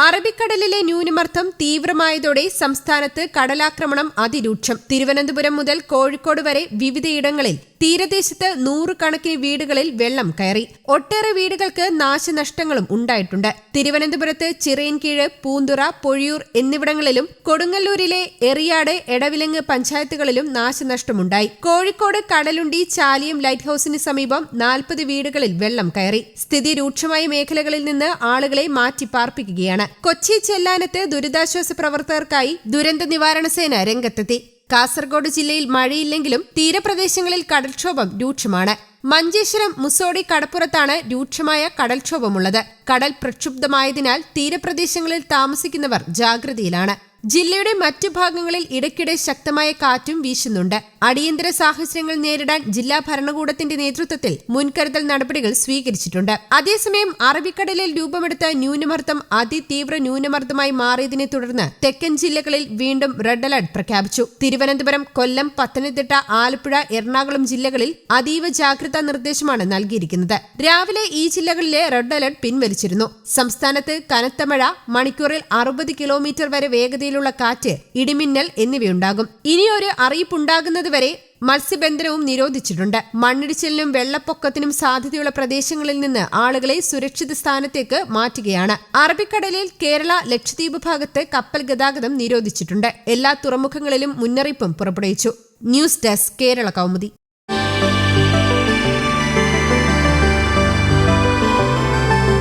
അറബിക്കടലിലെ ന്യൂനമർദ്ദം തീവ്രമായതോടെ സംസ്ഥാനത്ത് കടലാക്രമണം അതിരൂക്ഷം. തിരുവനന്തപുരം മുതൽ കോഴിക്കോട് വരെ വിവിധയിടങ്ങളിൽ തീരദേശത്ത് നൂറുകണക്കിന് വീടുകളിൽ വെള്ളം കയറി. ഒട്ടേറെ വീടുകൾക്ക് നാശനഷ്ടങ്ങളും ഉണ്ടായിട്ടുണ്ട്. തിരുവനന്തപുരത്ത് ചിറയൻകീഴ്, പൂന്തുറ, പൊഴിയൂർ എന്നിവിടങ്ങളിലും കൊടുങ്ങല്ലൂരിലെ എറിയാട്, എടവിലങ്ങ് പഞ്ചായത്തുകളിലും നാശനഷ്ടമുണ്ടായി. കോഴിക്കോട് കടലുണ്ടി, ചാലിയം ലൈറ്റ് ഹൌസിന് സമീപം 40 വീടുകളിൽ വെള്ളം കയറി. സ്ഥിതി രൂക്ഷമായ മേഖലകളിൽ നിന്ന് ആളുകളെ മാറ്റിപ്പാർപ്പിക്കുകയാണ്. കൊച്ചി ചെല്ലാനത്ത് ദുരിതാശ്വാസ പ്രവർത്തകർക്കായി ദുരന്ത നിവാരണ സേന രംഗത്തെത്തി. കാസർഗോഡ് ജില്ലയിൽ മഴയില്ലെങ്കിലും തീരപ്രദേശങ്ങളിൽ കടൽക്ഷോഭം രൂക്ഷമാണ്. മഞ്ചേശ്വരം, മുസോടി കടപ്പുറത്താണ് രൂക്ഷമായ കടൽക്ഷോഭമുള്ളത്. കടൽ പ്രക്ഷുബ്ധമായതിനാൽ തീരപ്രദേശങ്ങളിൽ താമസിക്കുന്നവർ ജാഗ്രതയിലാണ്. ജില്ലയുടെ മറ്റു ഭാഗങ്ങളിൽ ഇടയ്ക്കിടെ ശക്തമായ കാറ്റും വീശുന്നുണ്ട്. അടിയന്തര സാഹചര്യങ്ങൾ നേരിടാൻ ജില്ലാ ഭരണകൂടത്തിന്റെ നേതൃത്വത്തിൽ മുൻകരുതൽ നടപടികൾ സ്വീകരിച്ചിട്ടുണ്ട്. അതേസമയം അറബിക്കടലിൽ രൂപമെടുത്ത ന്യൂനമർദ്ദം അതിതീവ്ര ന്യൂനമർദ്ദമായി മാറിയതിനെ തുടർന്ന് തെക്കൻ ജില്ലകളിൽ വീണ്ടും റെഡ് അലർട്ട് പ്രഖ്യാപിച്ചു. തിരുവനന്തപുരം, കൊല്ലം, പത്തനംതിട്ട, ആലപ്പുഴ, എറണാകുളം ജില്ലകളിൽ അതീവ ജാഗ്രതാ നിർദ്ദേശമാണ് നൽകിയിരിക്കുന്നത്. രാവിലെ ഈ ജില്ലകളിലെ റെഡ് അലർട്ട് പിൻവലിച്ചിരുന്നു. സംസ്ഥാനത്ത് കനത്ത മഴ, മണിക്കൂറിൽ 60 കിലോമീറ്റർ വരെ വേഗതയിലുള്ള കാറ്റ്, ഇടിമിന്നൽ എന്നിവയുണ്ടാകും. ഇനിയൊരു അറിയിപ്പുണ്ടാകുന്നതുവരെ മത്സ്യബന്ധനവും നിരോധിച്ചിട്ടുണ്ട്. മണ്ണിടിച്ചിലിനും വെള്ളപ്പൊക്കത്തിനും സാധ്യതയുള്ള പ്രദേശങ്ങളിൽ നിന്ന് ആളുകളെ സുരക്ഷിത സ്ഥാനത്തേക്ക് മാറ്റുകയാണ്. അറബിക്കടലിൽ കേരള, ലക്ഷദ്വീപ് ഭാഗത്ത് കപ്പൽ ഗതാഗതം നിരോധിച്ചിട്ടുണ്ട്. എല്ലാ തുറമുഖങ്ങളിലും മുന്നറിയിപ്പും പുറപ്പെടുവിച്ചു. News desk, Kerala Kaumudi.